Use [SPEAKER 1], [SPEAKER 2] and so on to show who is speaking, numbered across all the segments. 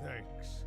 [SPEAKER 1] Thanks.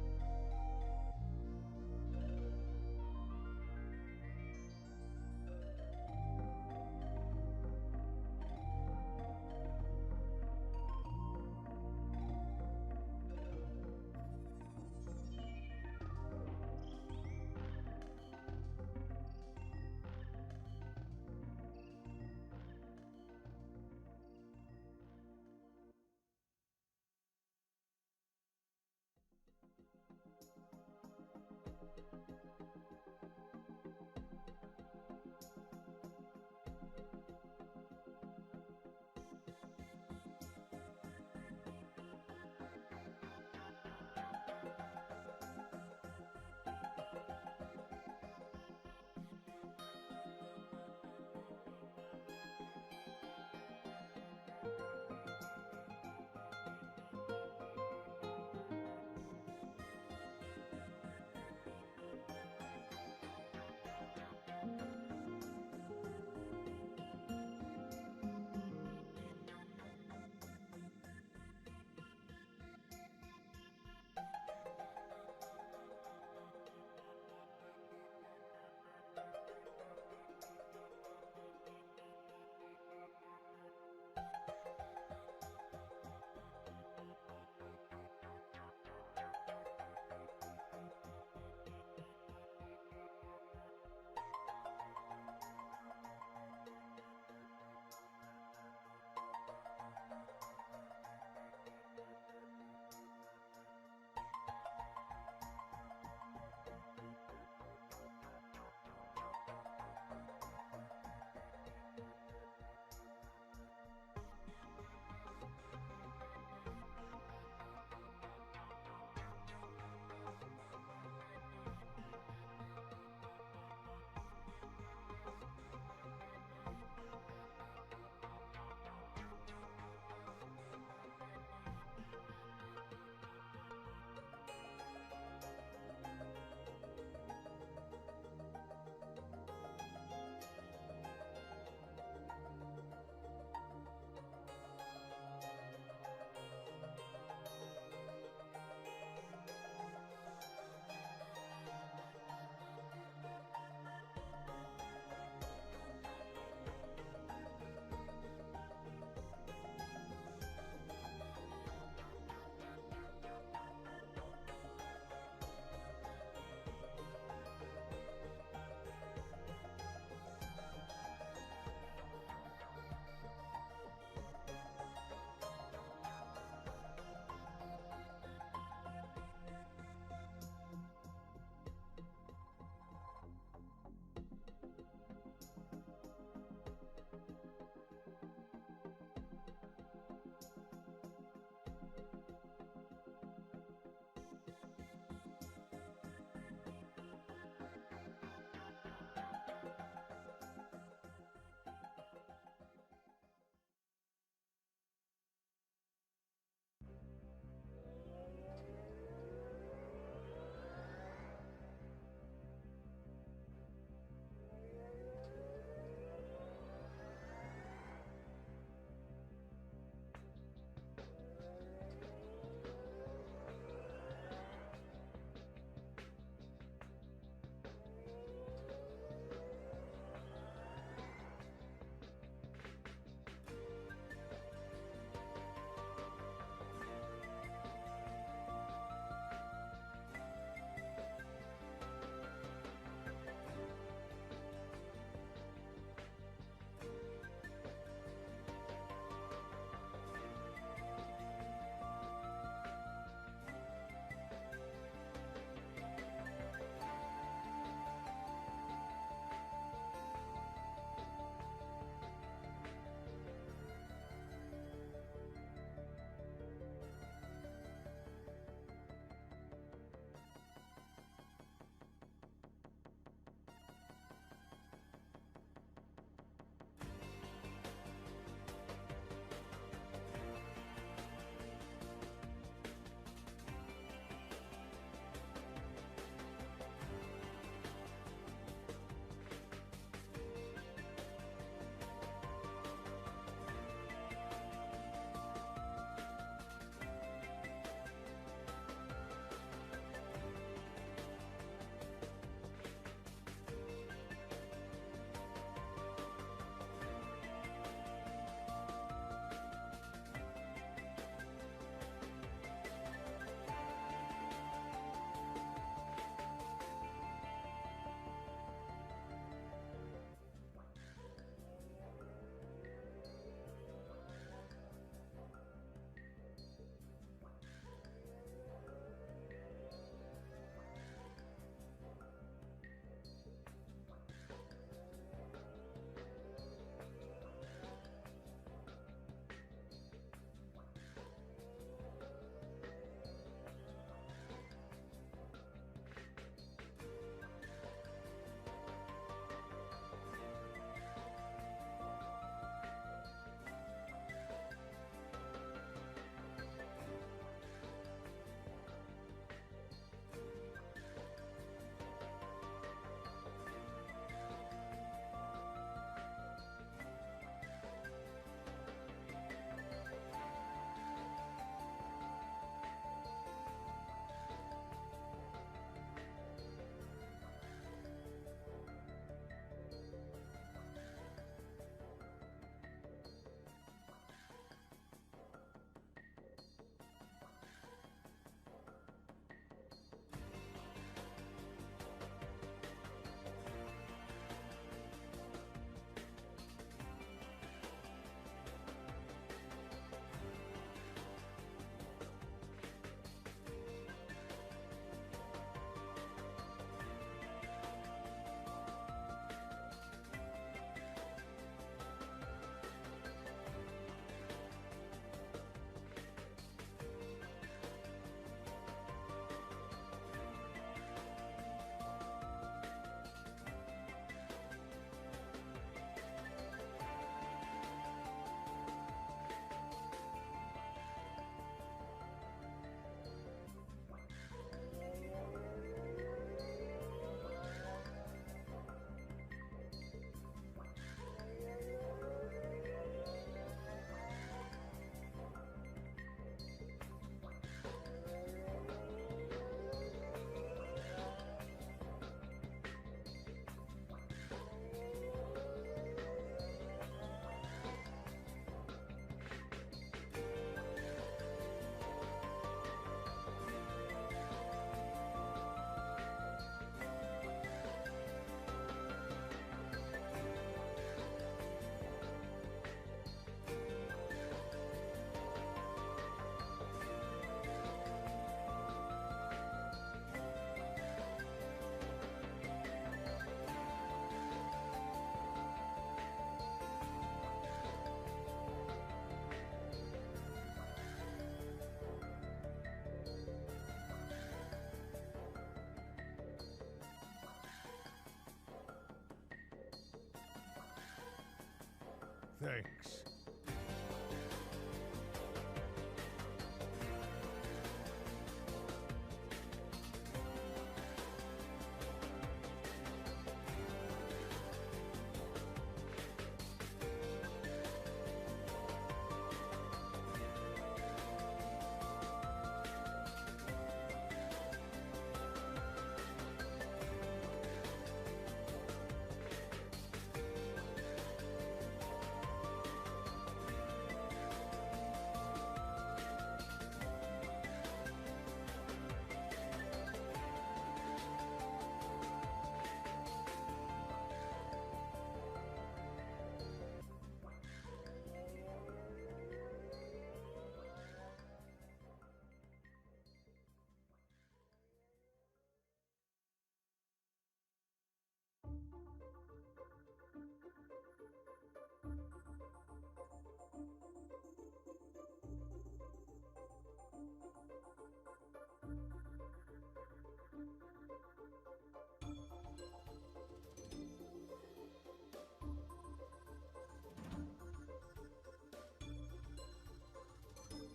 [SPEAKER 1] Thanks.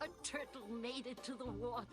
[SPEAKER 2] A turtle made it to the water.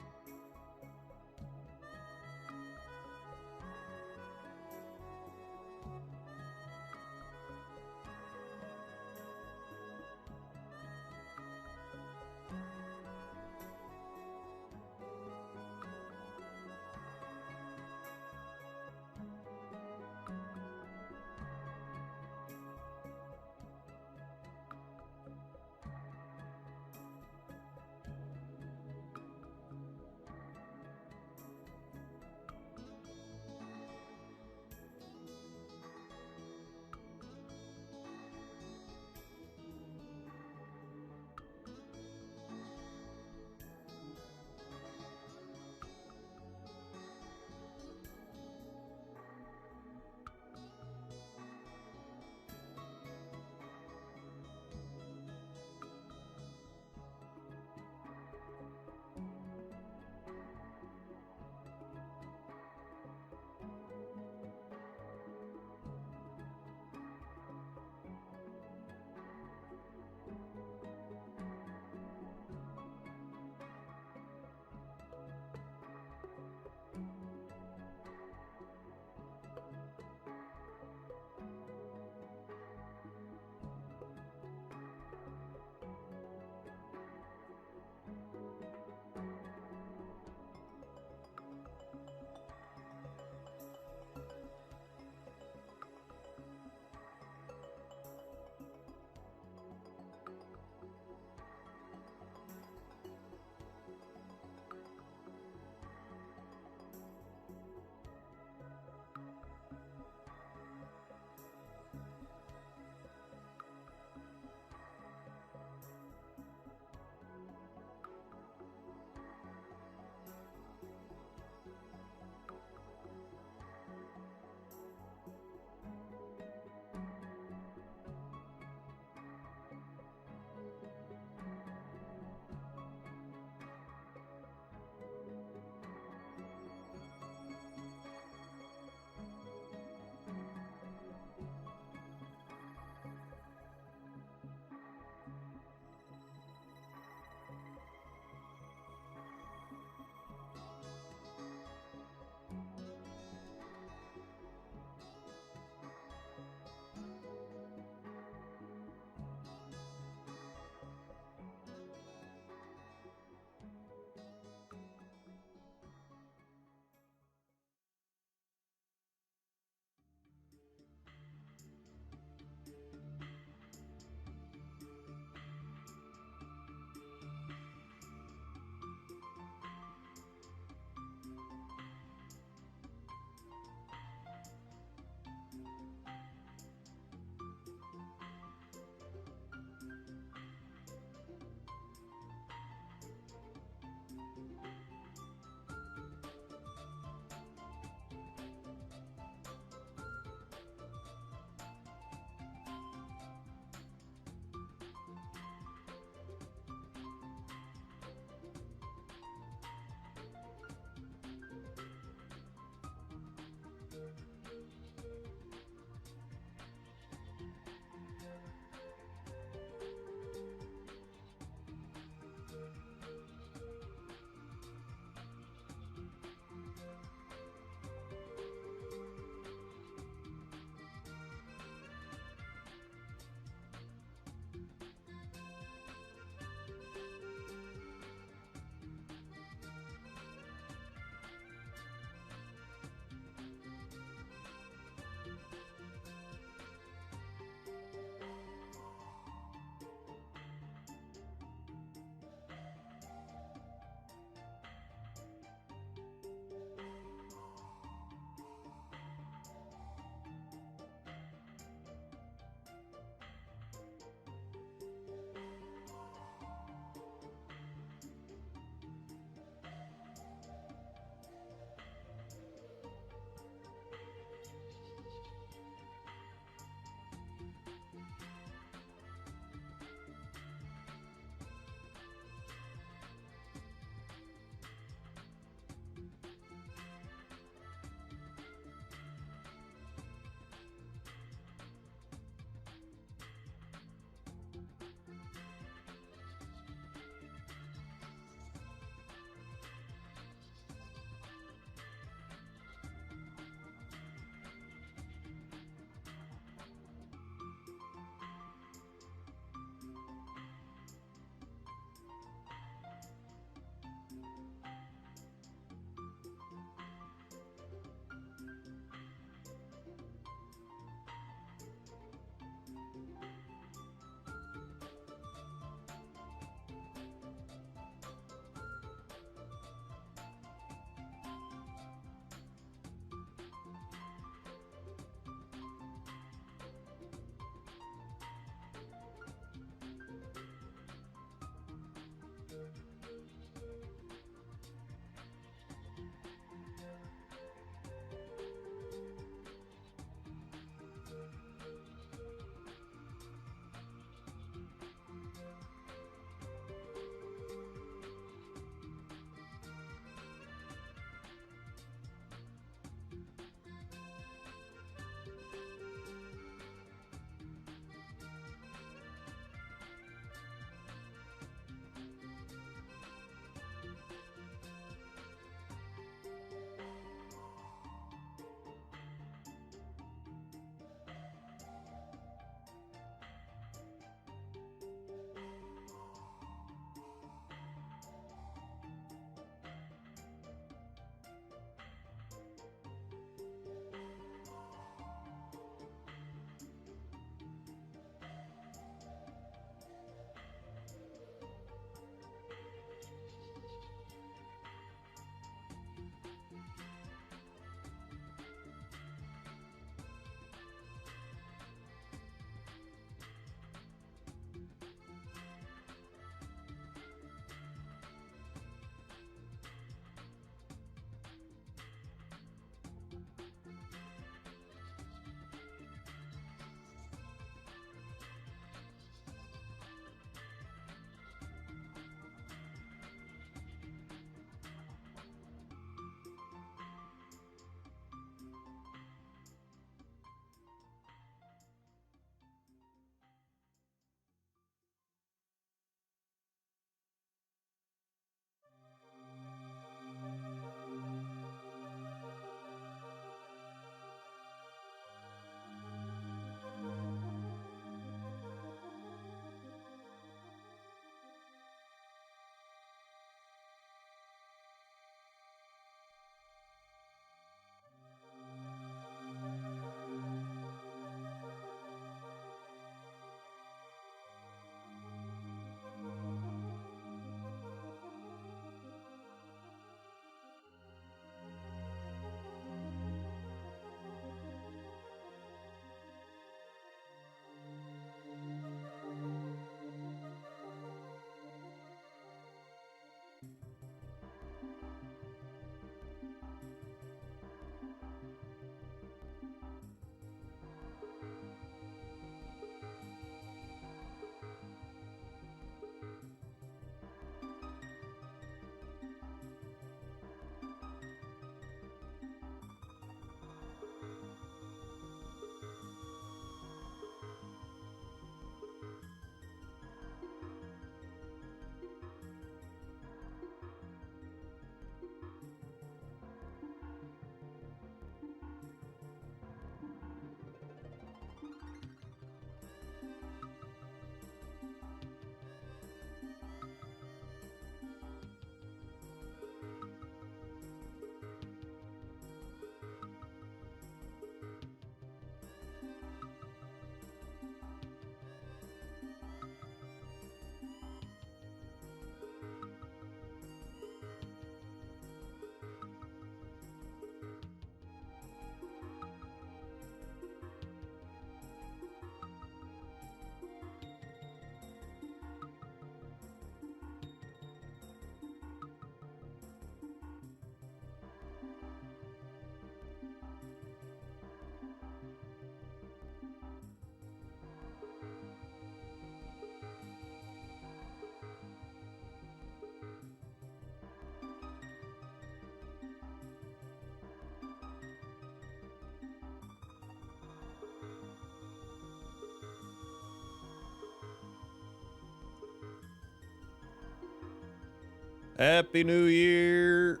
[SPEAKER 1] Happy New Year.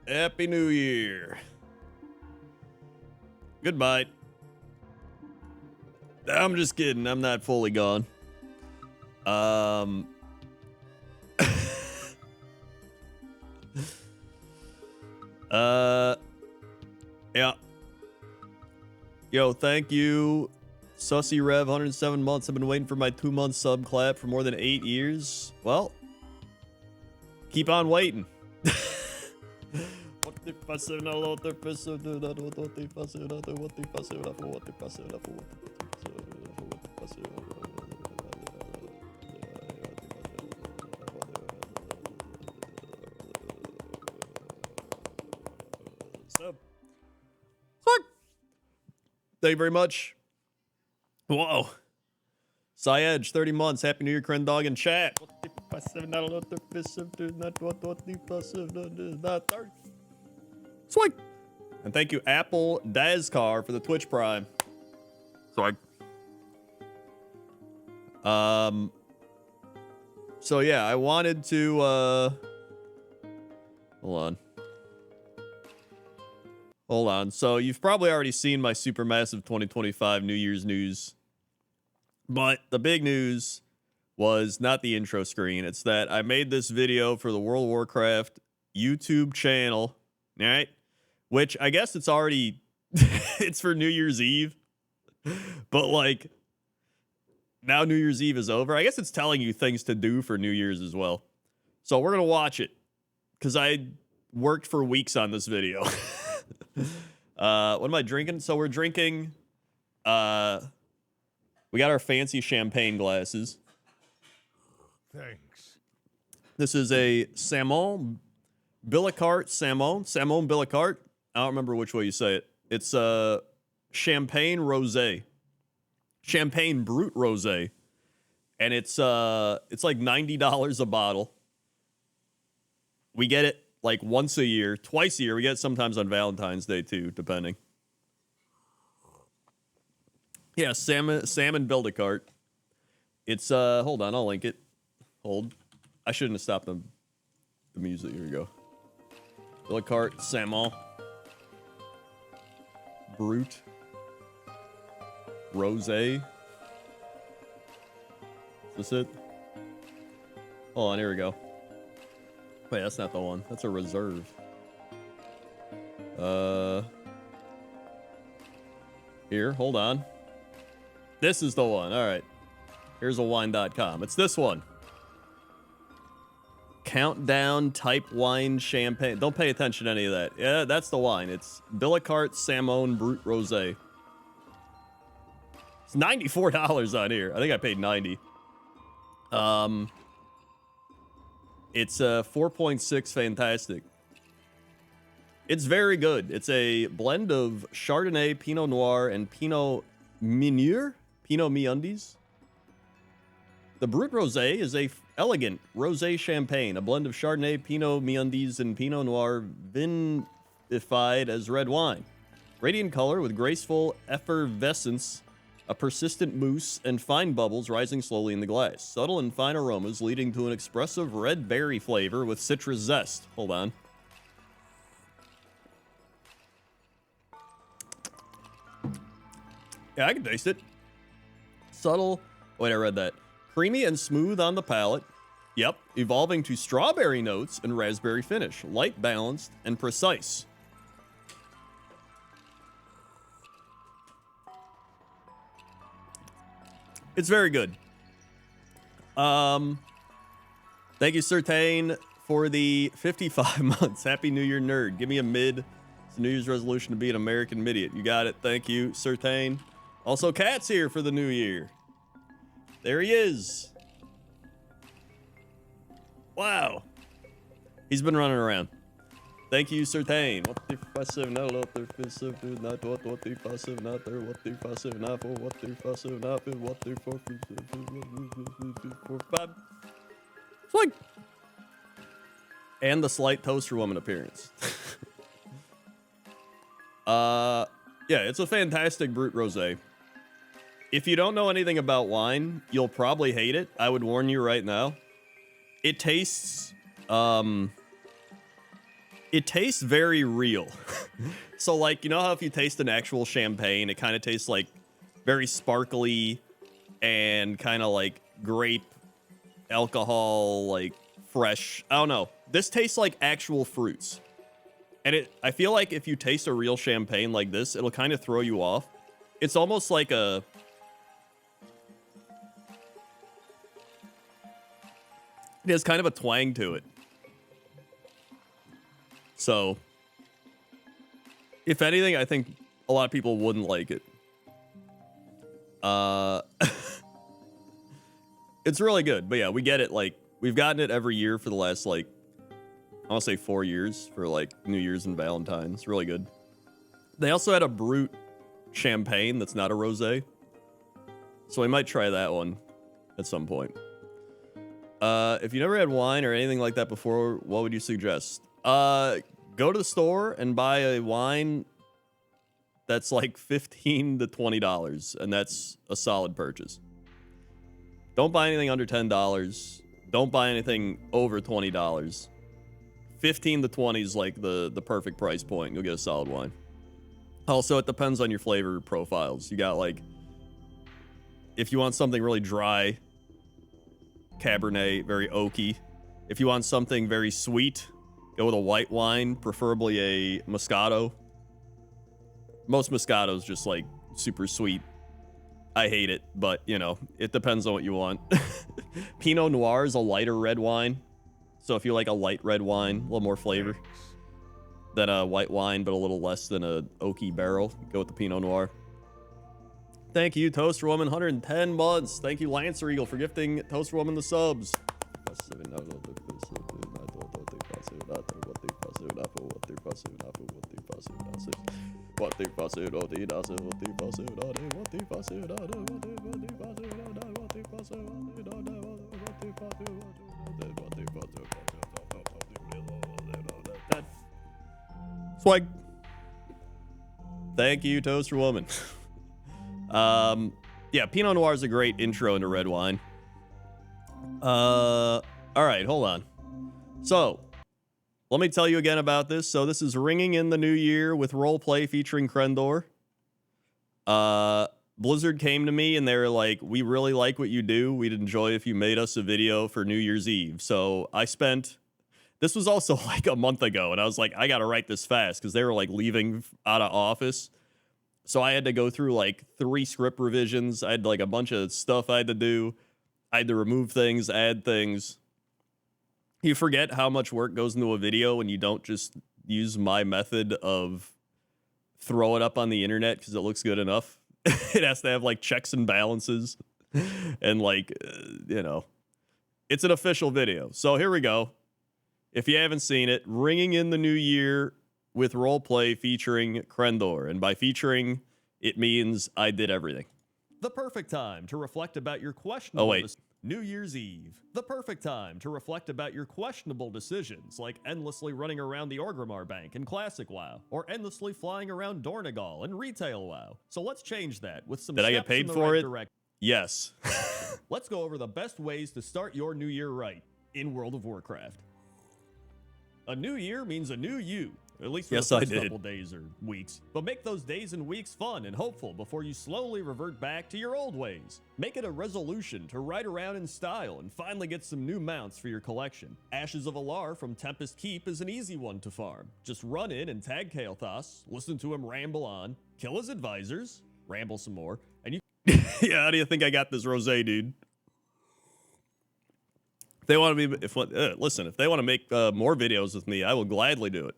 [SPEAKER 1] Happy New Year. Goodbye. I'm just kidding. I'm not fully gone. Yeah. Yo, thank you. Sussy Rev, 107 months. I've been waiting for my 2-month sub clap for more than 8 years. Well, keep on waiting. Thank you very much. Whoa. Syedge, 30 months. Happy New Year, Kren Dog in chat. Swing. And thank you, Apple Dazcar, for the Twitch Prime. Swing. So yeah, I wanted to Hold on. So you've probably already seen my Supermassive 2025 New Year's news. But the big news was not the intro screen. It's that I made this video for the World of Warcraft YouTube channel, all right? Which I guess it's already, it's for New Year's Eve. But like, now New Year's Eve is over. I guess it's telling you things to do for New Year's as well. So we're going to watch it because I worked for weeks on this video. What am I drinking? So we're drinking, we got our fancy champagne glasses.
[SPEAKER 3] Thanks.
[SPEAKER 1] This is a Salmon Billicart Salmon Billicart. I don't remember which way you say it. It's champagne rosé. Champagne Brut rosé. And it's like $90 a bottle. We get it like once a year, twice a year. We get it sometimes on Valentine's Day too, depending. Yeah, salmon Bildicart. It's hold on, I'll link it. Hold. I shouldn't have stopped the music. Here we go. Bildicart Salmon Brut Rosé. Is this it? Hold on, here we go. Wait, that's not the one. That's a reserve. Here, hold on. This is the one. All right. Here's a wine.com. It's this one. Countdown type wine champagne. Don't pay attention to any of that. Yeah, that's the wine. It's Billicart Salmon Brut Rosé. It's $94 on here. I think I paid $90. It's 4.6 fantastic. It's very good. It's a blend of Chardonnay, Pinot Noir, and Pinot Meunier. Pinot Meundies. The Brut Rosé is a elegant rosé champagne, a blend of Chardonnay, Pinot Meundies, and Pinot Noir vinified as red wine. Radiant color with graceful effervescence, a persistent mousse, and fine bubbles rising slowly in the glass. Subtle and fine aromas leading to an expressive red berry flavor with citrus zest. Hold on. Yeah, I can taste it. Subtle. Wait, I read that. Creamy and smooth on the palate. Yep. Evolving to strawberry notes and raspberry finish. Light, balanced, and precise. It's very good. Thank you, Certain, for the 55 months. Happy New Year, nerd. Give me a mid. It's a New Year's resolution to be an American idiot. You got it. Thank you, Certain. Also, Cat's here for the new year. There he is. Wow. He's been running around. Thank you, Certain. What the passive not what the passive not what the passive not there what the passive not for what the passive not for what the for 5. Swing. And the slight toaster woman appearance. Yeah, it's a fantastic Brut Rosé. If you don't know anything about wine, you'll probably hate it. I would warn you right now. It tastes it tastes very real. So like, you know how if you taste an actual champagne, it kind of tastes like very sparkly and kind of like grape alcohol, like fresh. I don't know. This tastes like actual fruits. And I feel like if you taste a real champagne like this, it'll kind of throw you off. It's almost like it has kind of a twang to it. So, if anything, I think a lot of people wouldn't like it. It's really good. But yeah, we get it. Like, we've gotten it every year for the last, like, I want to say 4 years for, like, New Year's and Valentine's. Really good. They also had a Brut champagne that's not a rosé. So we might try that one at some point. If you never had wine or anything like that before, what would you suggest? Go to the store and buy a wine that's like $15 to $20, and that's a solid purchase. Don't buy anything under $10. Don't buy anything over $20. 15 to 20 is like the perfect price point. You'll get a solid wine. Also, it depends on your flavor profiles. You got like, if you want something really dry, Cabernet, very oaky. If you want something very sweet, go with a white wine, preferably a Moscato. Most Moscato's just like super sweet. I hate it, but you know, it depends on what you want. Pinot Noir is a lighter red wine. So if you like a light red wine, a little more flavor than a white wine, but a little less than a oaky barrel, go with the Pinot Noir. Thank you, Toaster Woman, 110 months. Thank you, Lancer Eagle, for gifting Toaster Woman the subs. Swag. Thank you, Toaster Woman. Yeah, Pinot Noir is a great intro into red wine. All right, hold on. So, let me tell you again about this. So, this is ringing in the new year with roleplay featuring Krendor. Blizzard came to me and they were like, we really like what you do. We'd enjoy if you made us a video for New Year's Eve. So, this was also like a month ago, and I was like, I gotta write this fast because they were like leaving out of office. So I had to go through like 3 script revisions. I had like a bunch of stuff I had to do. I had to remove things, add things. You forget how much work goes into a video when you don't just use my method of throw it up on the internet because it looks good enough. It has to have like checks and balances and like, you know, it's an official video. So here we go. If you haven't seen it, ringing in the new year with roleplay featuring Krendor. And by featuring, it means I did everything. The perfect time to reflect about your questionable... New Year's Eve. The perfect time to reflect about your questionable decisions, like endlessly running around the Orgrimmar Bank in Classic WoW, or endlessly flying around Dornegal in Retail WoW. So let's change that with some
[SPEAKER 3] Did I get
[SPEAKER 1] steps
[SPEAKER 3] paid
[SPEAKER 1] in the
[SPEAKER 3] for
[SPEAKER 1] right
[SPEAKER 3] it?
[SPEAKER 1] direct-
[SPEAKER 3] Yes.
[SPEAKER 1] Let's go over the best ways to start your new year right in World of Warcraft. A new year means a new you. At least for
[SPEAKER 3] Yes,
[SPEAKER 1] the
[SPEAKER 3] I
[SPEAKER 1] first
[SPEAKER 3] did.
[SPEAKER 1] couple days or weeks. But make those days and weeks fun and hopeful before you slowly revert back to your old ways. Make it a resolution to ride around in style and finally get some new mounts for your collection. Ashes of Alar from Tempest Keep is an easy one to farm. Just run in and tag Kael'thas, listen to him ramble on, kill his advisors, ramble some more, and you...
[SPEAKER 3] Yeah, how do you think I got this rosé, dude? If they want to be, listen, if they want to make more videos with me, I will gladly do it.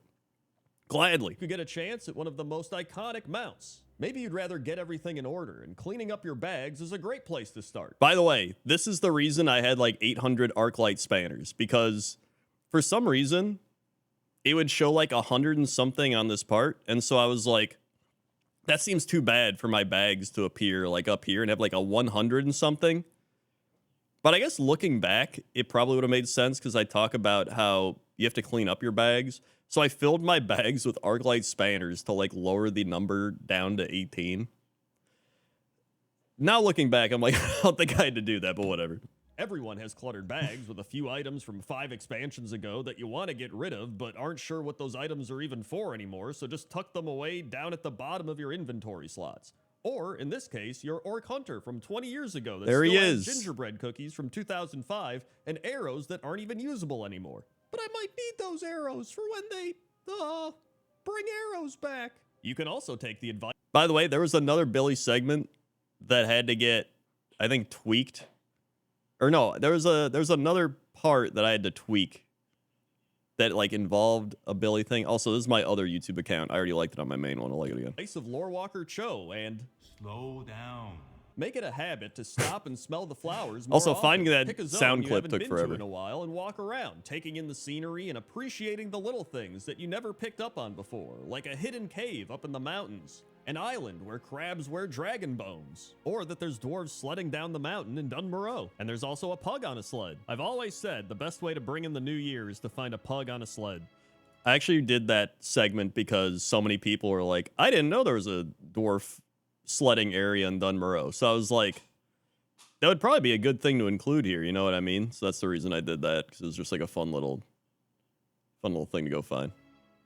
[SPEAKER 3] Gladly.
[SPEAKER 1] You could get a chance at one of the most iconic mounts. Maybe you'd rather get everything in order, and cleaning up your bags is a great place to start.
[SPEAKER 3] By the way, this is the reason I had like 800 Arclight spanners, because for some reason it would show like 100 and something on this part, and so I was like, that seems too bad for my bags to appear like up here and have like a 100 and something. But I guess looking back, it probably would have made sense because I talk about how you have to clean up your bags. So I filled my bags with Arclight spanners to like lower the number down to 18. Now looking back, I'm like, I don't think I had to do that, but whatever.
[SPEAKER 1] Everyone has cluttered bags with a few items from 5 expansions ago that you want to get rid of, but aren't sure what those items are even for anymore, so just tuck them away down at the bottom of your inventory slots. Or, in this case, your Orc Hunter from 20 years ago that
[SPEAKER 3] There he
[SPEAKER 1] still has
[SPEAKER 3] is.
[SPEAKER 1] gingerbread cookies from 2005 and arrows that aren't even usable anymore. But I might need those arrows for when they, bring arrows back. You can also take the advice.
[SPEAKER 3] By the way, there was another Billy segment that had to get, I think, tweaked. Or no, there's another part that I had to tweak that like involved a Billy thing. Also, this is my other YouTube account. I already liked it on my main one. I'll like it again.
[SPEAKER 1] Of Lorewalker Cho and
[SPEAKER 4] Slow down.
[SPEAKER 1] make it a habit to stop and smell the flowers more
[SPEAKER 3] Also,
[SPEAKER 1] often.
[SPEAKER 3] finding that
[SPEAKER 1] Pick a zone
[SPEAKER 3] sound
[SPEAKER 1] you
[SPEAKER 3] clip
[SPEAKER 1] haven't
[SPEAKER 3] took
[SPEAKER 1] been to
[SPEAKER 3] forever.
[SPEAKER 1] in a while and walk around, taking in the scenery and appreciating the little things that you never picked up on before, like a hidden cave up in the mountains, an island where crabs wear dragon bones, or that there's dwarves sledding down the mountain in Dunmoreau, and there's also a pug on a sled. I've always said the best way to bring in the new year is to find a pug on a sled.
[SPEAKER 3] I actually did that segment because so many people were like, I didn't know there was a dwarf sledding area in Dunmoreau. So I was like, that would probably be a good thing to include here. You know what I mean? So that's the reason I did that, because it was just like a fun little thing to go find.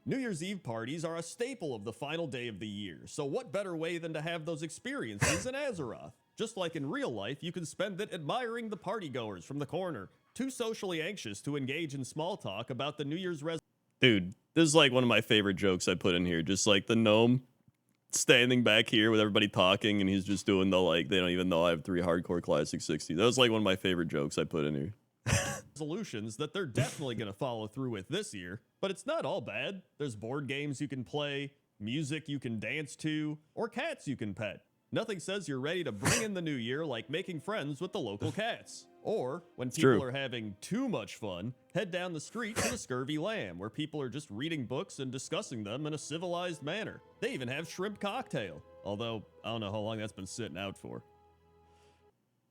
[SPEAKER 1] New Year's Eve parties are a staple of the final day of the year, so what better way than to have those experiences in Azeroth? Just like in real life, you can spend it admiring the partygoers from the corner, too socially anxious to engage in small talk about the New Year's
[SPEAKER 3] Dude, this is like one of my favorite jokes I put in here. Just like the gnome standing back here with everybody talking, and he's just doing the like, they don't even know I have 3 hardcore classic 60. That was like one of my favorite jokes I put in here.
[SPEAKER 1] resolutions that they're definitely going to follow through with this year. But it's not all bad. There's board games you can play, music you can dance to, or cats you can pet. Nothing says you're ready to bring in the new year like making friends with the local cats. Or, when people
[SPEAKER 3] true.
[SPEAKER 1] are having too much fun, head down the street to the Scurvy Lamb, where people are just reading books and discussing them in a civilized manner. They even have shrimp cocktail, although I don't know how long that's been sitting out for.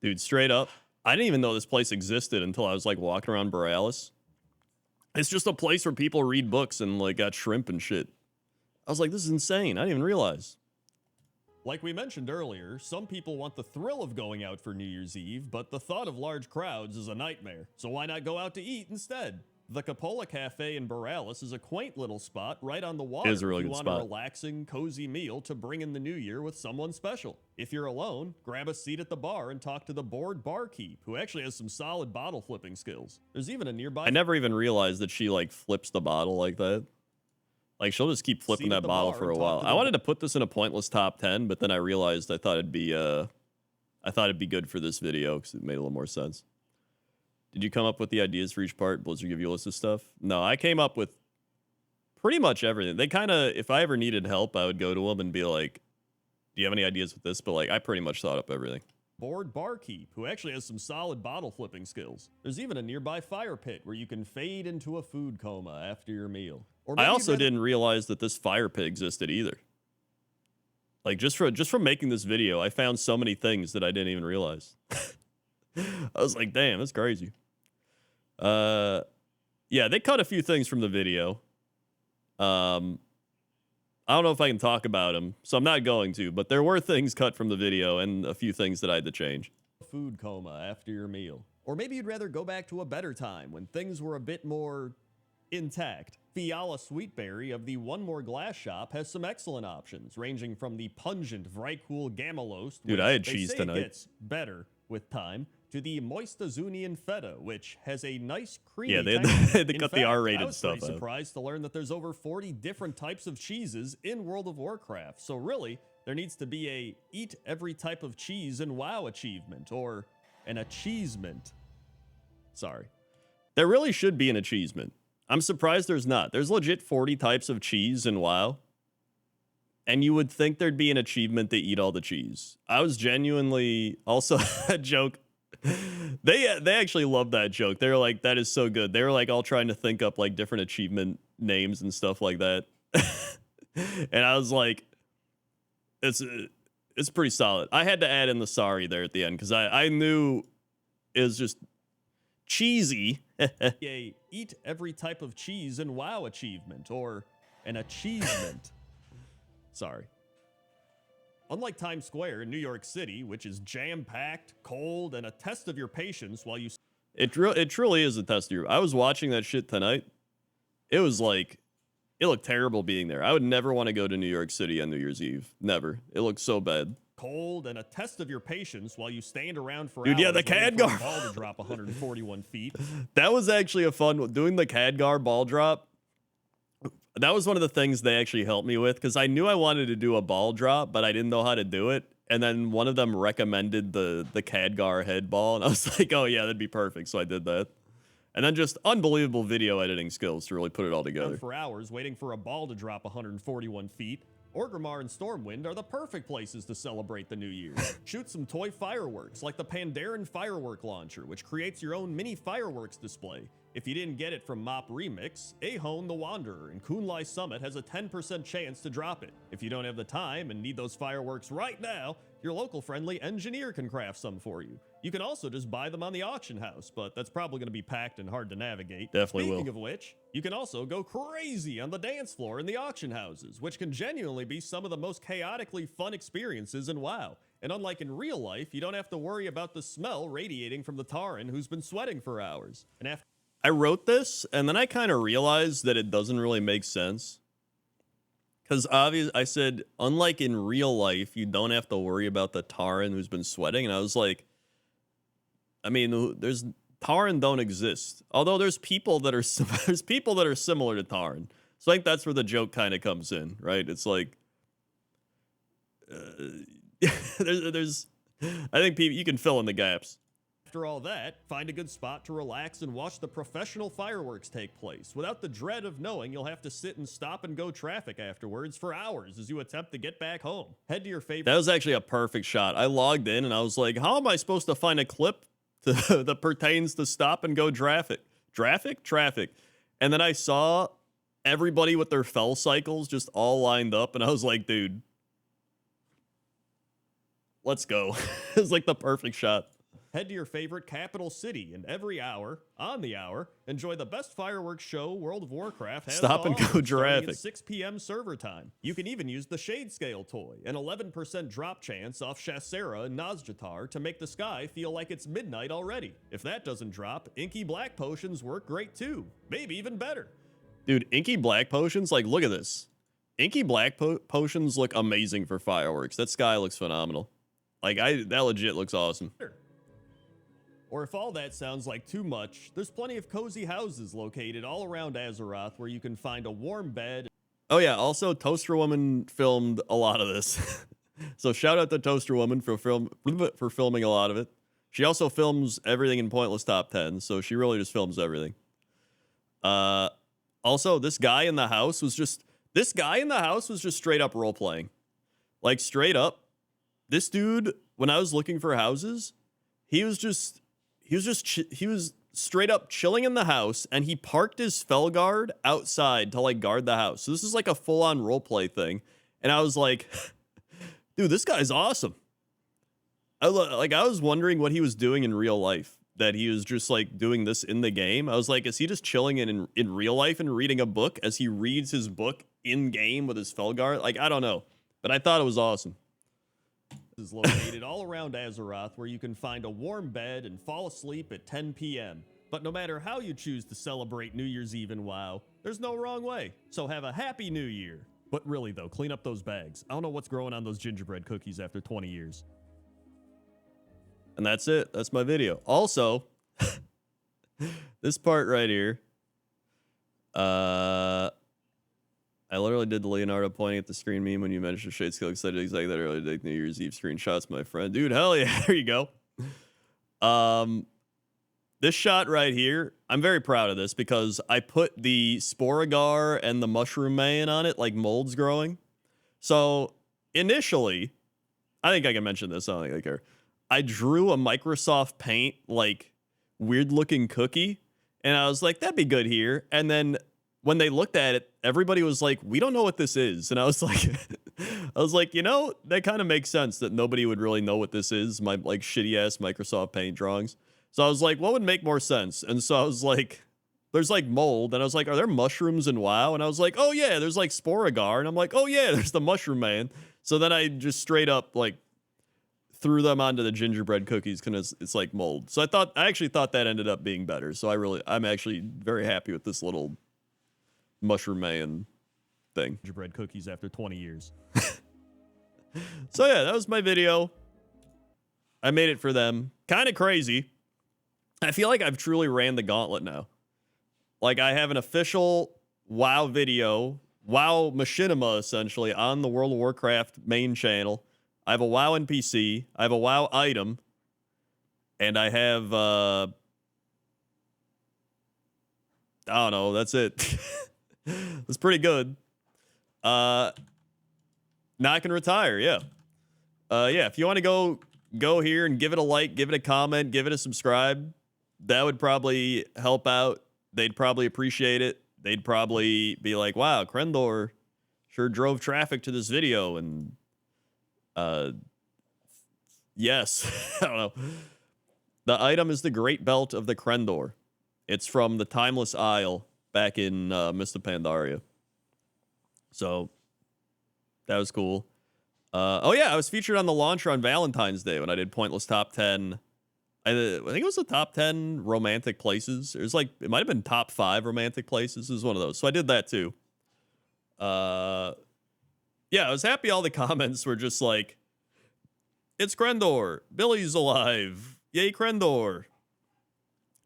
[SPEAKER 3] Dude, straight up, I didn't even know this place existed until I was like walking around Borealis. It's just a place where people read books and like got shrimp and shit. I was like, this is insane. I didn't even realize.
[SPEAKER 1] Like we mentioned earlier, some people want the thrill of going out for New Year's Eve, but the thought of large crowds is a nightmare. So why not go out to eat instead? The Capola Cafe in Borealis is a quaint little spot right on the water.
[SPEAKER 3] It is a really
[SPEAKER 1] if you
[SPEAKER 3] good
[SPEAKER 1] want
[SPEAKER 3] spot.
[SPEAKER 1] a relaxing, cozy meal to bring in the new year with someone special. If you're alone, grab a seat at the bar and talk to the bored barkeep, who actually has some solid bottle flipping skills. There's even a nearby
[SPEAKER 3] I never even realized that she like flips the bottle like that. Like she'll just keep flipping
[SPEAKER 1] Seat at
[SPEAKER 3] that
[SPEAKER 1] the
[SPEAKER 3] bottle
[SPEAKER 1] bar
[SPEAKER 3] for a
[SPEAKER 1] and talk
[SPEAKER 3] while.
[SPEAKER 1] to
[SPEAKER 3] I
[SPEAKER 1] the
[SPEAKER 3] wanted to put this in a pointless top 10, but then I realized I thought it'd be good for this video because it made a little more sense. Did you come up with the ideas for each part? Blizzard give you a list of stuff? No, I came up with pretty much everything. They kind of, if I ever needed help, I would go to them and be like, do you have any ideas with this? But like, I pretty much thought up everything.
[SPEAKER 1] bored barkeep, who actually has some solid bottle flipping skills. There's even a nearby fire pit where you can fade into a food coma after your meal. Or
[SPEAKER 3] I
[SPEAKER 1] maybe
[SPEAKER 3] also
[SPEAKER 1] you'd rather-
[SPEAKER 3] didn't realize that this fire pit existed either. Like just from making this video, I found so many things that I didn't even realize. I was like, damn, that's crazy. Yeah, they cut a few things from the video. I don't know if I can talk about them, so I'm not going to, but there were things cut from the video and a few things that I had to change.
[SPEAKER 1] food coma after your meal. Or maybe you'd rather go back to a better time when things were a bit more intact. Fiala Sweetberry of the One More Glass shop has some excellent options, ranging from the pungent Vrykul Gamalost,
[SPEAKER 3] Dude,
[SPEAKER 1] which
[SPEAKER 3] I had
[SPEAKER 1] they
[SPEAKER 3] cheese
[SPEAKER 1] say
[SPEAKER 3] tonight.
[SPEAKER 1] gets better with time, to the Moistazunian Feta, which has a nice creamy
[SPEAKER 3] Yeah, they
[SPEAKER 1] texture.
[SPEAKER 3] they
[SPEAKER 1] In
[SPEAKER 3] cut the
[SPEAKER 1] fact,
[SPEAKER 3] R-rated
[SPEAKER 1] I was
[SPEAKER 3] stuff
[SPEAKER 1] pretty
[SPEAKER 3] out.
[SPEAKER 1] surprised to learn that there's over 40 different types of cheeses in World of Warcraft. So really, there needs to be a eat every type of cheese in WoW achievement, or an achievement. Sorry.
[SPEAKER 3] There really should be an achievement. I'm surprised there's not. There's legit 40 types of cheese in WoW. And you would think there'd be an achievement to eat all the cheese. I was genuinely also a joke. They actually loved that joke. They were like, that is so good. They were like all trying to think up like different achievement names and stuff like that. And I was like, it's pretty solid. I had to add in the sorry there at the end because I knew it was just cheesy.
[SPEAKER 1] A eat every type of cheese in WoW achievement, or an achievement. Sorry.
[SPEAKER 3] Unlike Times Square in New York City, which is jam-packed, cold, and a test of your patience while you... It truly is a test of your... I was watching that shit tonight. It was like... It looked terrible being there. I would never want to go to New York City on New Year's Eve. Never. It looked so bad. Cold and a test of your patience while you stand around for hours.
[SPEAKER 1] Dude, yeah, the Khadgar
[SPEAKER 3] ball to drop 141 feet.
[SPEAKER 1] That was actually a fun one. Doing the Khadgar ball drop. That was one of the things they actually helped me with, because I knew I wanted to do a ball drop, but I didn't know how to do it. And then one of them recommended the Khadgar head ball, and I was like, oh yeah, that'd be perfect. So I did that. And then just unbelievable video editing skills to really put it all together.
[SPEAKER 3] For hours waiting for a ball to drop 141 feet. Orgrimmar and Stormwind are the perfect places to celebrate the new year. Shoot some toy fireworks like the Pandaren firework launcher, which creates your own mini fireworks display. If you didn't get it from Mop Remix, Ahone the Wanderer in Kunlai Summit has a 10% chance to drop it. If you don't have the time and need those fireworks right now, your local friendly engineer can craft some for you. You can also just buy them on the auction house, but that's probably going to be packed and hard to navigate.
[SPEAKER 1] Definitely will.
[SPEAKER 3] Speaking of which, you can also go crazy on the dance floor in the auction houses, which can genuinely be some of the most chaotically fun experiences in WoW. And unlike in real life, you don't have to worry about the smell radiating from the Tauren who's been sweating for hours. And after
[SPEAKER 1] I wrote this, and then I kind of realized that it doesn't really make sense. Because I said, unlike in real life, you don't have to worry about the Tauren who's been sweating. And I was like, I mean, Tauren don't exist. Although there's people that are similar to Tauren. So I think that's where the joke kind of comes in, right? It's like, there's I think you can fill in the gaps.
[SPEAKER 3] After all that, find a good spot to relax and watch the professional fireworks take place without the dread of knowing you'll have to sit in stop and go traffic afterwards for hours as you attempt to get back home. Head to your favorite...
[SPEAKER 1] That was actually a perfect shot. I logged in and I was like, how am I supposed to find a clip that pertains to stop and go traffic? Traffic. And then I saw everybody with their fell cycles just all lined up, and I was like, dude, let's go. It was like the perfect shot.
[SPEAKER 3] Head to your favorite capital city, and every hour, on the hour, enjoy the best fireworks show World of Warcraft has
[SPEAKER 1] Stop
[SPEAKER 3] to
[SPEAKER 1] and
[SPEAKER 3] offer,
[SPEAKER 1] go
[SPEAKER 3] starting at
[SPEAKER 1] traffic.
[SPEAKER 3] 6 p.m. server time. You can even use the Shade Scale toy, an 11% drop chance off Shasera and Nazjatar to make the sky feel like it's midnight already. If that doesn't drop, Inky Black Potions work great too. Maybe even better.
[SPEAKER 1] Dude, Inky Black Potions, like, look at this. Inky Black Potions look amazing for fireworks. That sky looks phenomenal. Like, that legit looks awesome.
[SPEAKER 3] Or if all that sounds like too much, there's plenty of cozy houses located all around Azeroth where you can find a warm bed.
[SPEAKER 1] Oh yeah, also Toaster Woman filmed a lot of this. So shout out to Toaster Woman for filming a lot of it. She also films everything in Pointless Top 10, so she really just films everything. Also, this guy in the house was just straight up role playing. Like, straight up. This dude, when I was looking for houses, he was straight up chilling in the house, and he parked his Felguard outside to, like, guard the house. So this is like a full-on roleplay thing. And I was like, dude, this guy's awesome. I was wondering what he was doing in real life, that he was just, like, doing this in the game. I was like, is he just chilling in real life and reading a book as he reads his book in-game with his Felguard? Like, I don't know. But I thought it was awesome.
[SPEAKER 3] Is located all around Azeroth where you can find a warm bed and fall asleep at 10 p.m. But no matter how you choose to celebrate New Year's Eve in WoW, there's no wrong way. So have a happy new year. But really though, clean up those bags. I don't know what's growing on those gingerbread cookies after 20 years.
[SPEAKER 1] And that's it. That's my video. Also, this part right here, I literally did the Leonardo pointing at the screen meme when you mentioned Shade Skill, because I did exactly that earlier today. New Year's Eve screenshots, my friend. Dude, hell yeah. There you go. This shot right here, I'm very proud of this because I put the Sporagar and the Mushroom Man on it like molds growing. So initially, I think I can mention this. I don't think I care. I drew a Microsoft Paint, like, weird looking cookie, and I was like, that'd be good here. And then when they looked at it, everybody was like, we don't know what this is. And I was like, you know, that kind of makes sense that nobody would really know what this is, my, like, shitty ass Microsoft Paint drawings. So I was like, what would make more sense? And so I was like, there's, like, mold. And I was like, are there mushrooms in WoW? And I was like, oh yeah, there's, like, Sporagar. And I'm like, oh yeah, there's the Mushroom Man.
[SPEAKER 3] So then I just straight up like threw them onto the gingerbread cookies because it's like mold. So I actually thought that ended up being better. So I'm actually very happy with this little mushroom man thing. Gingerbread cookies after 20 years. So yeah, that was my video. I made it for them. Kind of crazy. I feel like I've truly ran the gauntlet now. Like I have an official WoW video, WoW machinima essentially on the World of Warcraft main channel. I have a WoW NPC. I have a WoW item. And I have, I don't know. That's it. That's pretty good. Now I can retire. Yeah. Yeah. If you want to go here and give it a like, give it a comment, give it a subscribe, that would probably help out. They'd probably appreciate it. They'd probably be like, wow, Krendor sure drove traffic to this video. And, yes, I don't know. The item is the Great Belt of the Krendor. It's from the Timeless Isle back in Mist of Pandaria. So that was cool. Oh yeah, I was featured on the launcher on Valentine's Day when I did Pointless Top 10. I think it was the top 10 romantic places. It might have been top 5 romantic places. It was one of those. So I did that too. Yeah, I was happy all the comments were just like, it's Krendor. Billy's alive. Yay, Krendor.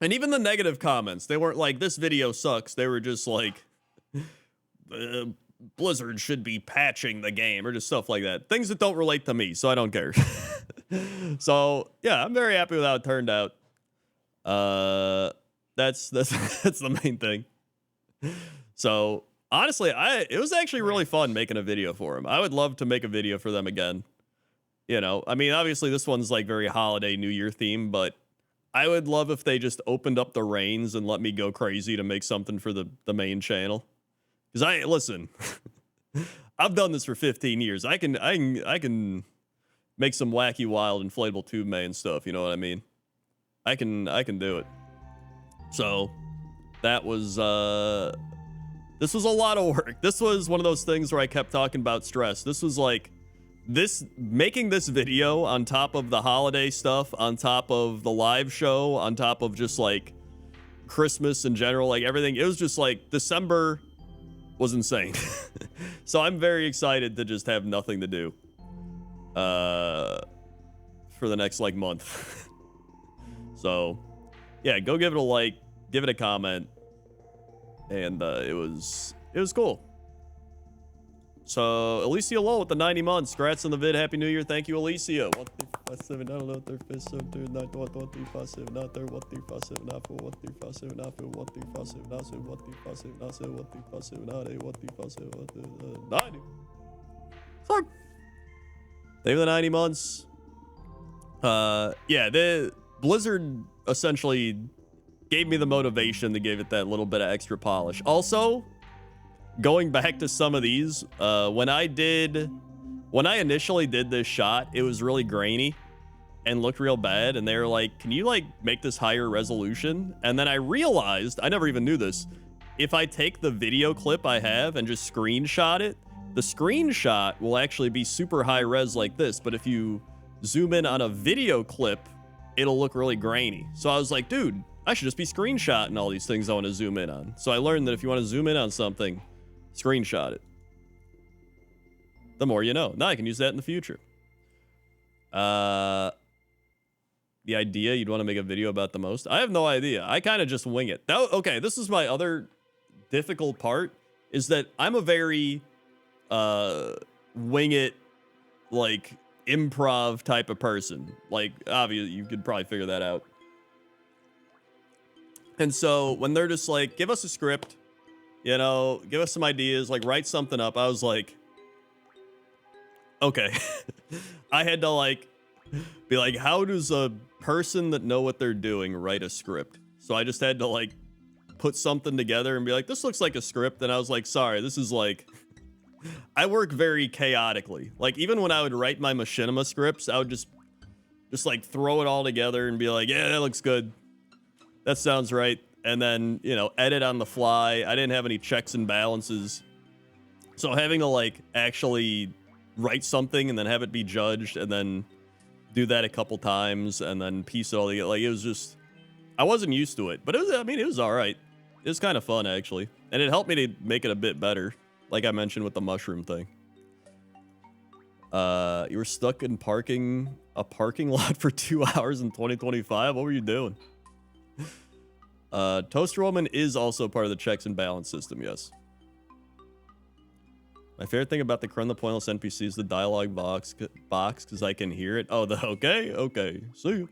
[SPEAKER 3] And even the negative comments, they weren't like, this video sucks. They were just like, Blizzard should be patching the game or just stuff like that. Things that don't relate to me, so I don't care. So, yeah, I'm very happy with how it turned out. That's the main thing. So, honestly, it was actually really fun making a video for them. I would love to make a video for them again. You know, I mean, obviously this one's like very holiday New Year theme, but I would love if they just opened up the reins and let me go crazy to make something for the main channel. Because listen, I've done this for 15 years. I can make some wacky, wild, inflatable tube main stuff. You know what I mean? I can do it. So that was this was a lot of work. This was one of those things where I kept talking about stress. This was like making this video on top of the holiday stuff, on top of the live show, on top of just like Christmas in general, like everything. It was just like December was insane. So I'm very excited to just have nothing to do for the next like month. So yeah, go give it a like, give it a comment, and it was cool. So Alicia Low with the 90 months. Congrats on the vid. Happy New Year. Thank you, Alicia. 1 3 5 7 9 11 12 13 14 9 1 1 3 5 7 9 3 1 3 5 7 9 4 1 3 5 7 9 4 1 3 5 7 9 7 1 3 5 7 9 7 1 3 5 7 9 8 1 3 5 7 90. Fuck. Thank you for the 90 months. Yeah, the Blizzard essentially gave me the motivation to give it that little bit of extra polish. Also, going back to some of these, when I initially did this shot, it was really grainy and looked real bad. And they were like, can you like make this higher resolution? And then I realized, I never even knew this, if I take the video clip I have and just screenshot it, the screenshot will actually be super high res like this. But if you zoom in on a video clip, it'll look really grainy. So I was like, dude, I should just be screenshotting all these things I want to zoom in on. So I learned that if you want to zoom in on something, screenshot it. The more you know. Now I can use that in the future. The idea you'd want to make a video about the most? I have no idea. I kind of just wing it. Okay, this is my other difficult part, is that I'm a very wing it, like improv type of person. Like, obviously, you could probably figure that out. And so when they're just like, give us a script, you know, give us some ideas, like write something up, I was like, okay. I had to like be like, how does a person that know what they're doing write a script? So I just had to like put something together and be like, this looks like a script. And I was like, sorry, this is like, I work very chaotically. Like even when I would write my machinima scripts, I would just like throw it all together and be like, yeah, that looks good. That sounds right. And then, you know, edit on the fly. I didn't have any checks and balances. So having to like actually write something and then have it be judged and then do that a couple times and then piece it all together. Like, it was just, I wasn't used to it, but it was, I mean, it was all right. It was kind of fun, actually. And it helped me to make it a bit better, like I mentioned with the mushroom thing. You were stuck in a parking lot for 2 hours in 2025? What were you doing? Toaster Woman is also part of the checks and balance system, yes. My favorite thing about the Krun the Pointless NPC is the dialogue box, because I can hear it. Oh, okay. See you.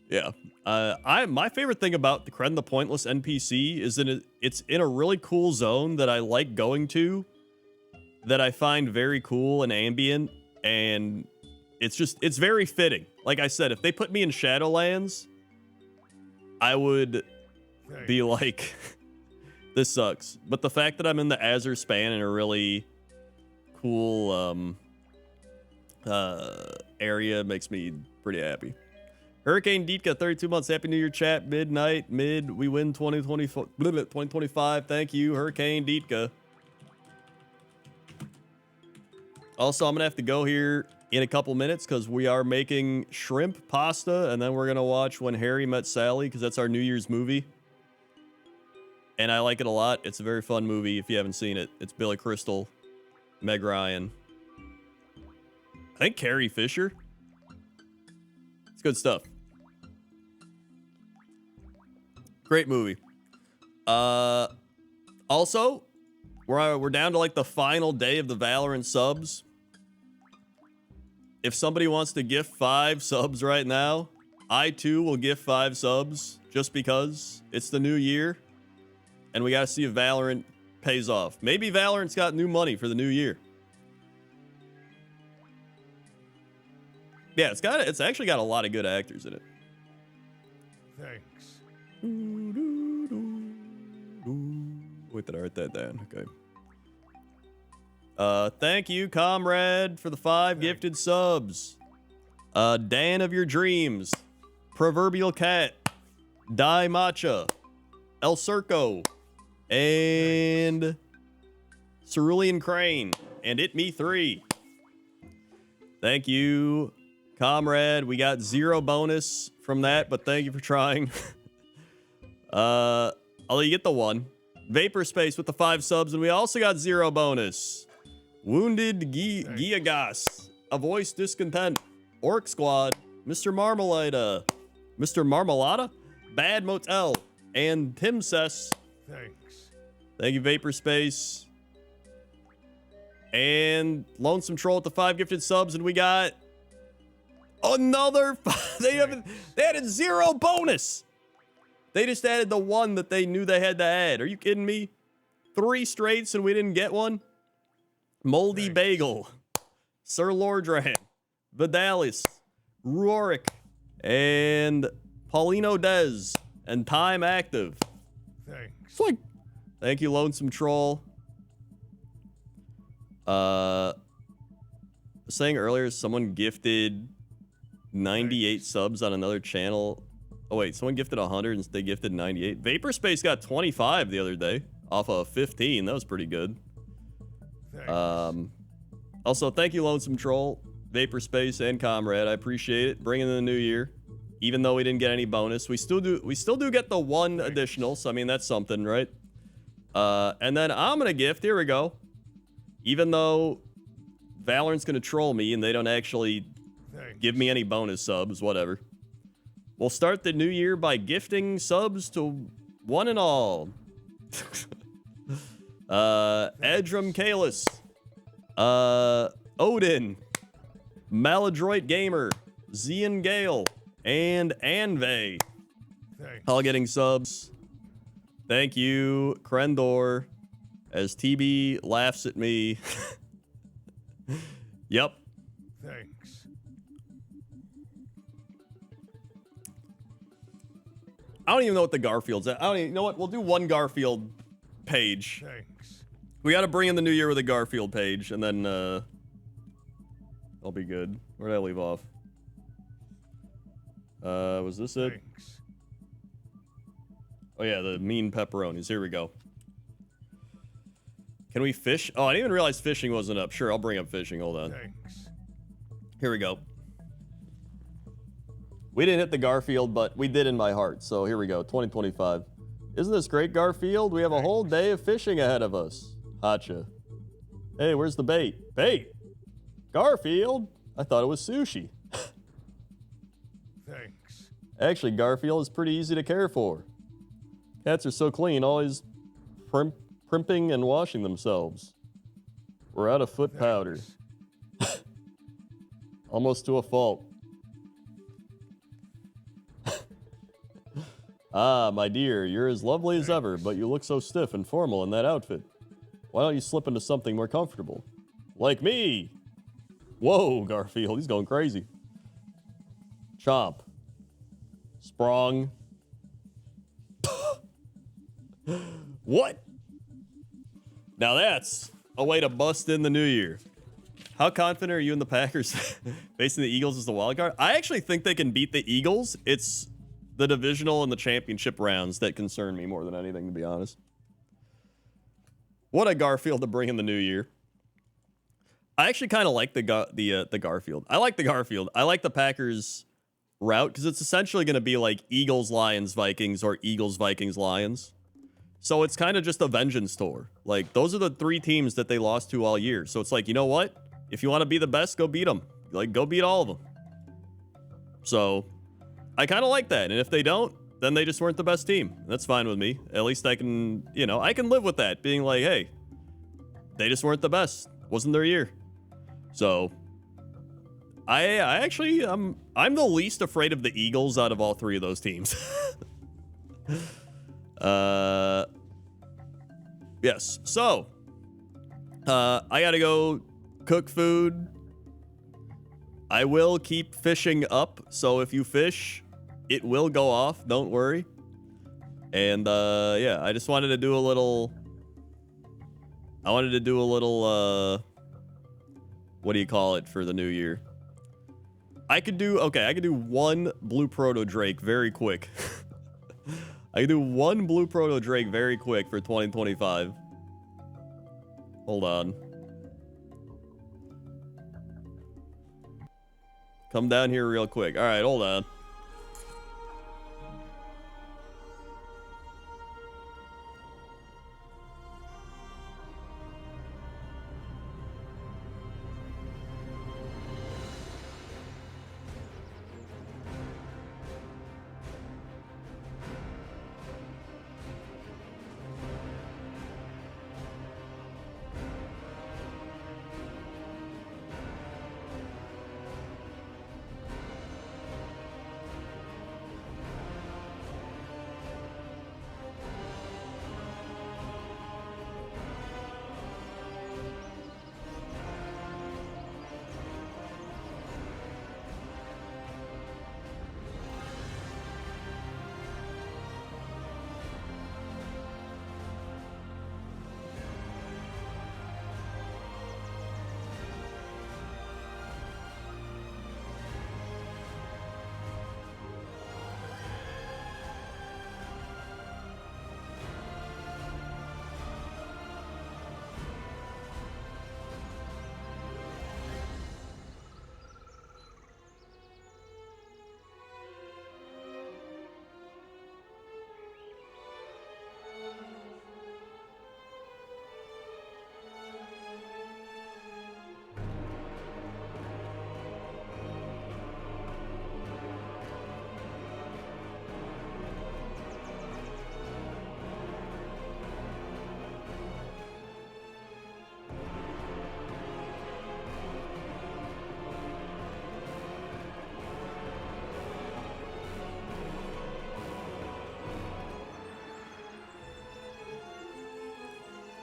[SPEAKER 3] Yeah. My favorite thing about the Krun the Pointless NPC is that it's in a really cool zone that I like going to, that I find very cool and ambient, and it's very fitting. Like I said, if they put me in Shadowlands, I would be like, this sucks. But the fact that I'm in the Azure Span in a really cool area makes me pretty happy. Hurricane Dietka, 32 months. Happy New Year, chat. We win 2025. Thank you, Hurricane Dietka. Also, I'm going to have to go here in a couple minutes because we are making shrimp pasta, and then we're going to watch When Harry Met Sally because that's our New Year's movie. And I like it a lot. It's a very fun movie if you haven't seen it. It's Billy Crystal, Meg Ryan, I think Carrie Fisher. It's good stuff. Great movie. Also, we're down to like the final day of the Valorant subs. If somebody wants to gift 5 subs right now, I too will gift 5 subs just because it's the new year and we got to see if Valorant pays off. Maybe Valorant's got new money for the new year. Yeah, it's actually got a lot of good actors in it.
[SPEAKER 4] Thanks.
[SPEAKER 3] Wait, did I write that down? Okay. Thank you, comrade, for the 5 gifted subs. Dan of Your Dreams, Proverbial Cat, Die Matcha, El Circo, and Cerulean Crane, and It Me 3. Thank you, comrade. We got 0 bonus from that, but thank you for trying. Although you get the 1. Vapor Space with the 5 subs, and we also got 0 bonus. Wounded Giagas, A Voice Discontent, Orc Squad, Mr. Marmalada, Mr. Marmalada, Bad Motel, and Tim Sess.
[SPEAKER 4] Thanks.
[SPEAKER 3] Thank you, Vapor Space. And Lonesome Troll with the 5 gifted subs, and we got another. They added 0 bonus. They just added the 1 that they knew they had to add. Are you kidding me? 3 straights and we didn't get one? Moldy Bagel, Sir Lordran, Vidalis, Ruoric, and Paulino Dez, and Time Active.
[SPEAKER 4] Thanks.
[SPEAKER 3] It's like, thank you, Lonesome Troll. Saying earlier, someone gifted 98 subs on another channel. Oh wait, someone gifted 100 and they gifted 98. Vapor Space got 25 the other day off of 15. That was pretty good.
[SPEAKER 4] Thanks.
[SPEAKER 3] Also, thank you, Lonesome Troll, Vapor Space, and Comrade. I appreciate it. Bringing in the new year, even though we didn't get any bonus, we still do get the 1 additional. So I mean, that's something, right? And then I'm gonna gift. Here we go. Even though Valorant's gonna troll me and they don't actually give me any bonus subs, whatever. We'll start the new year by gifting subs to one and all. Edram Kalis, Odin, Maladroit Gamer, Zian Gale, and Anve.
[SPEAKER 4] Thanks.
[SPEAKER 3] All getting subs. Thank you, Krendor, as TB laughs at me. Yep.
[SPEAKER 4] Thanks.
[SPEAKER 3] I don't even know what the Garfield's at. I don't even know what. We'll do one Garfield page.
[SPEAKER 4] Thanks.
[SPEAKER 3] We got to bring in the new year with a Garfield page, and then I'll be good. Where did I leave off? Was this it?
[SPEAKER 4] Thanks.
[SPEAKER 3] Oh yeah, the mean pepperonis. Here we go. Can we fish? Oh, I didn't even realize fishing wasn't up. Sure, I'll bring up fishing. Hold on.
[SPEAKER 4] Thanks.
[SPEAKER 3] Here we go. We didn't hit the Garfield, but we did in my heart. So here we go, 2025. Isn't this great, Garfield? We have a whole day of fishing ahead of us. Hacha. Hey, where's the bait? Bait? Garfield? I thought it was sushi.
[SPEAKER 4] Thanks.
[SPEAKER 3] Actually, Garfield is pretty easy to care for. Cats are so clean, always primping and washing themselves. We're out of foot powder. Almost to a fault. Ah, my dear, you're as lovely as ever, but you look so stiff and formal in that outfit. Why don't you slip into something more comfortable? Like me! Whoa, Garfield, he's going crazy. Chomp. Sprung. What? Now that's a way to bust in the new year. How confident are you in the Packers facing the Eagles as the wild card? I actually think they can beat the Eagles. It's the divisional and the championship rounds that concern me more than anything, to be honest. What a Garfield to bring in the new year. I actually kind of like the Garfield. I like the Garfield. I like the Packers route because it's essentially going to be like Eagles, Lions, Vikings, or Eagles, Vikings, Lions. So it's kind of just a vengeance tour. Like, those are the three teams that they lost to all year. So it's like, you know what? If you want to be the best, go beat them. Like, go beat all of them. So I kind of like that. And if they don't, then they just weren't the best team. That's fine with me. At least I can, I can live with that. Being like, hey, they just weren't the best. Wasn't their year. So I'm the least afraid of the Eagles out of all three of those teams. Yes. So I gotta go cook food. I will keep fishing up. So if you fish, it will go off. Don't worry. And yeah, I just wanted to do a little. What do you call it for the new year? I could do one blue proto drake very quick. I can do one blue proto drake very quick for 2025. Hold on. Come down here real quick. All right, hold on.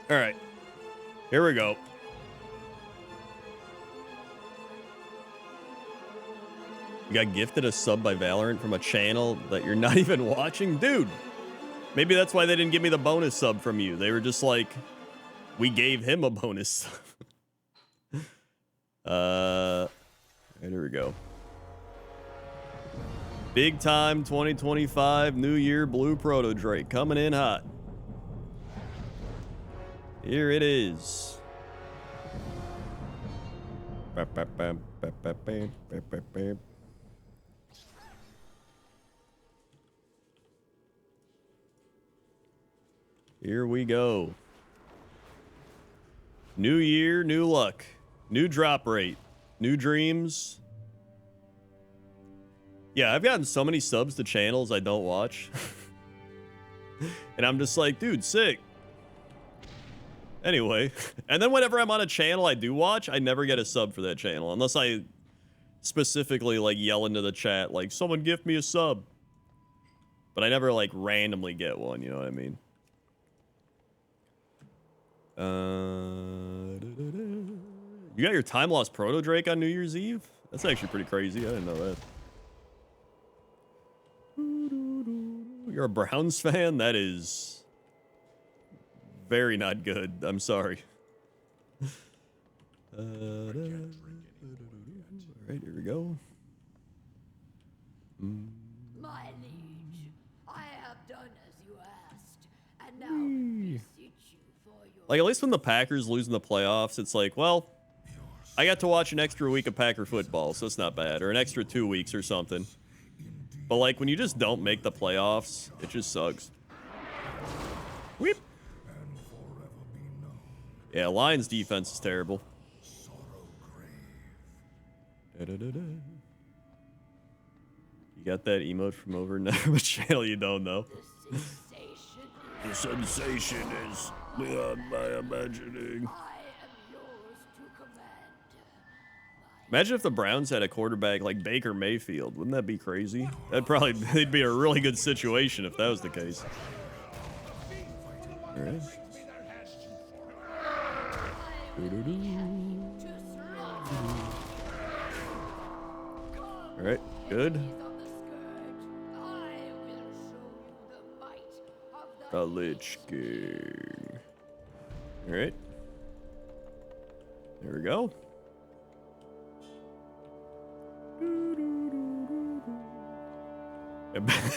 [SPEAKER 3] All right, here we go. You got gifted a sub by Valorant from a channel that you're not even watching? Dude, maybe that's why they didn't give me the bonus sub from you. They were just like, we gave him a bonus. And here we go. Big time 2025 New Year Blue Proto Drake coming in hot. Here it is. Here we go. New year, new luck. New drop rate. New dreams. Yeah, I've gotten so many subs to channels I don't watch. And I'm just like, dude, sick. Anyway, and then whenever I'm on a channel I do watch, I never get a sub for that channel. Unless I specifically, like, yell into the chat, like, someone gift me a sub. But I never, like, randomly get one, you know what I mean? You got your time lost Proto Drake on New Year's Eve? That's actually pretty crazy. I didn't know that. You're a Browns fan? That is very not good. I'm sorry. All right, here we go.
[SPEAKER 2] My liege, I have done as you asked, and now beseech you for your
[SPEAKER 3] Like, at least when the Packers lose in the playoffs, it's like, well, I got to watch an extra week of Packer football, so it's not bad. Or an extra 2 weeks or something. But, like, when you just don't make the playoffs, it just sucks. Whip. Yeah, Lions defense is terrible. Da-da-da-da. You got that emote from over never channel you don't know.
[SPEAKER 2] sensation.
[SPEAKER 3] The sensation is beyond my imagining.
[SPEAKER 2] I am yours to command.
[SPEAKER 3] Imagine if the Browns had a quarterback like Baker Mayfield. Wouldn't that be crazy? They'd be a really good situation if that was the case. All right. All right, good. The Lich King. All right. There we go.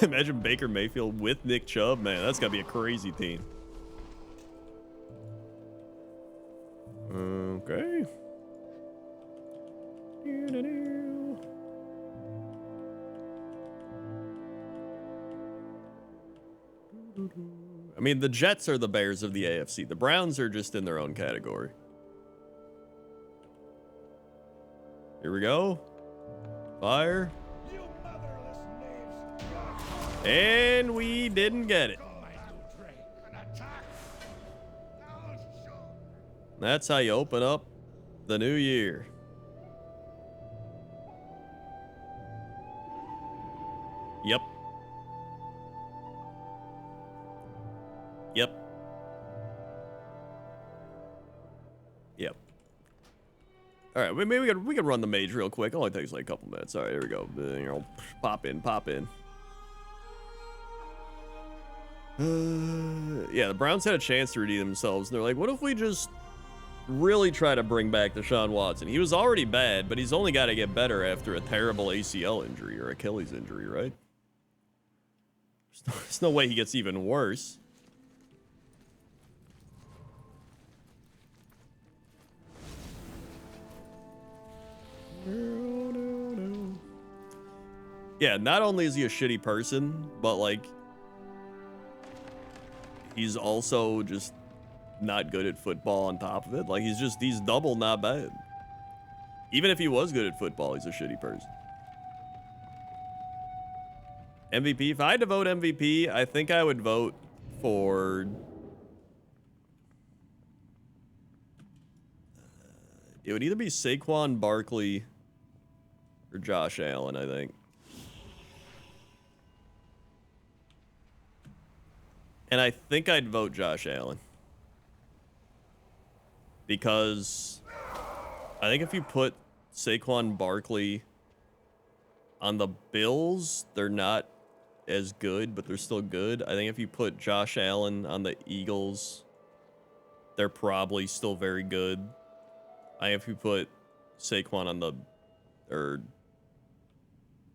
[SPEAKER 3] Imagine Baker Mayfield with Nick Chubb, man. That's gotta be a crazy team. Okay. I mean, the Jets are the Bears of the AFC. The Browns are just in their own category. Here we go. Fire. And we didn't get it. That's how you open up the new year. Yep. Yep. Yep. All right, maybe we can run the mage real quick. It only takes like a couple minutes. All right, here we go. You know, pop in, pop in. Yeah, the Browns had a chance to redeem themselves. And they're like, what if we just really try to bring back Deshaun Watson? He was already bad, but he's only got to get better after a terrible ACL injury or Achilles injury, right? There's no way he gets even worse. Yeah, not only is he a shitty person, but like he's also just not good at football on top of it. Like he's double not bad. Even if he was good at football, he's a shitty person. MVP, if I had to vote MVP, I think I would vote for it would either be Saquon Barkley or Josh Allen, I think. And I think I'd vote Josh Allen. Because I think if you put Saquon Barkley on the Bills, they're not as good, but they're still good. I think if you put Josh Allen on the Eagles, they're probably still very good. I think if you put Saquon on the,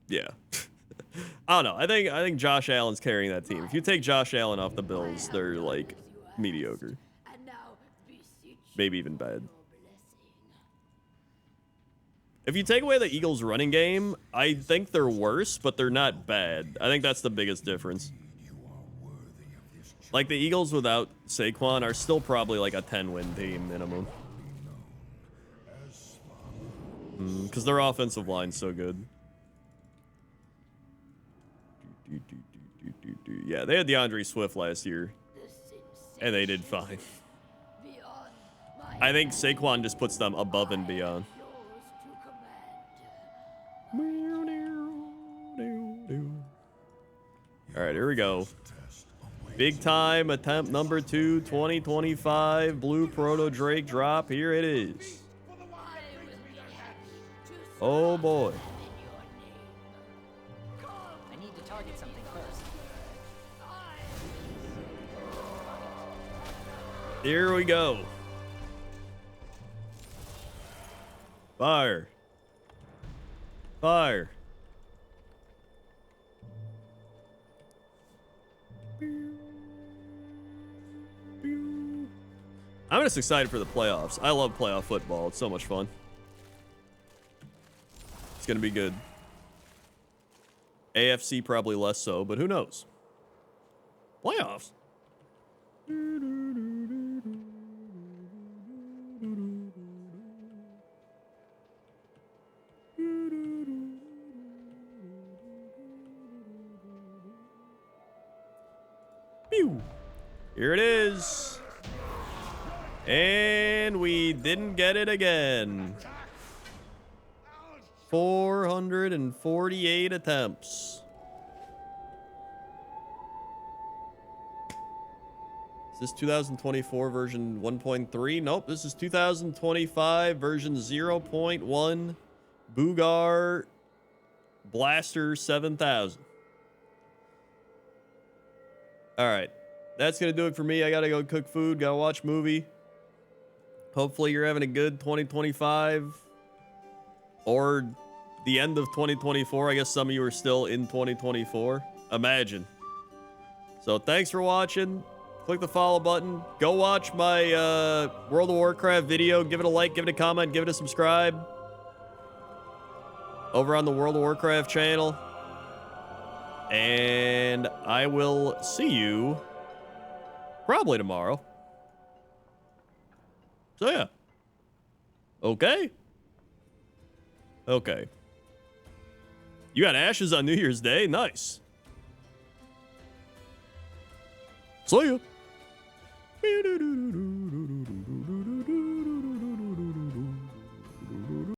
[SPEAKER 3] yeah. I don't know. I think Josh Allen's carrying that team. If you take Josh Allen off the Bills, they're like mediocre.
[SPEAKER 1] maybe even bad. If you take away the Eagles' running game, I think they're worse, but they're not bad. I think that's the biggest difference. Like, the Eagles without Saquon are still probably like a 10-win team minimum. Because their offensive line's so good. Yeah, they had DeAndre Swift last year, and they did fine. I think Saquon just puts them above and beyond. All right, here we go. Big time attempt number 2, 2025 Blue Proto Drake drop. Here it is. Oh boy.
[SPEAKER 5] I need to target something first.
[SPEAKER 1] Here we go. Fire. Fire. I'm just excited for the playoffs. I love playoff football. It's so much fun. It's going to be good. AFC probably less so, but who knows? Playoffs. Pew. Here it is. And we didn't get it again. 448 attempts. Is this 2024 version 1.3? Nope, this is 2025 version 0.1 Boogar Blaster 7000. All right, that's going to do it for me. I got to go cook food, got to watch movie. Hopefully you're having a good 2025 or the end of 2024. I guess some of you are still in 2024. Imagine. So thanks for watching. Click the follow button. Go watch my World of Warcraft video. Give it a like, give it a comment, give it a subscribe. Over on the World of Warcraft channel. And I will see you probably tomorrow. So yeah. Okay. Okay. You got ashes on New Year's Day? Nice. See ya.